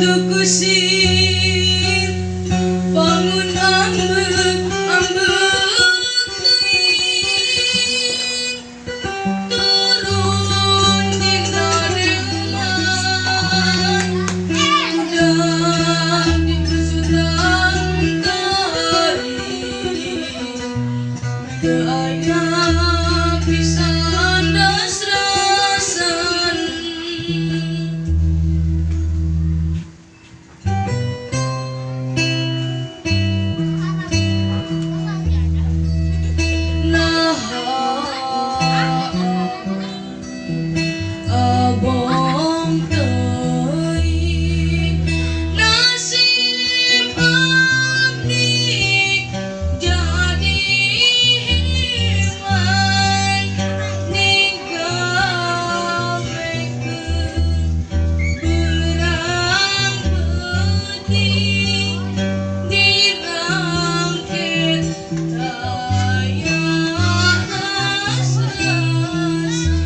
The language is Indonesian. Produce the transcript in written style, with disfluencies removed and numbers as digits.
Tuku sing bangun ambek teuing turun dina reungan dan dipesutan teuing teu aya pisan dasrasan. Abong teuing nasib abdi jadi himan ninggalkeun beurang peuting dirangket daya ras-rasan.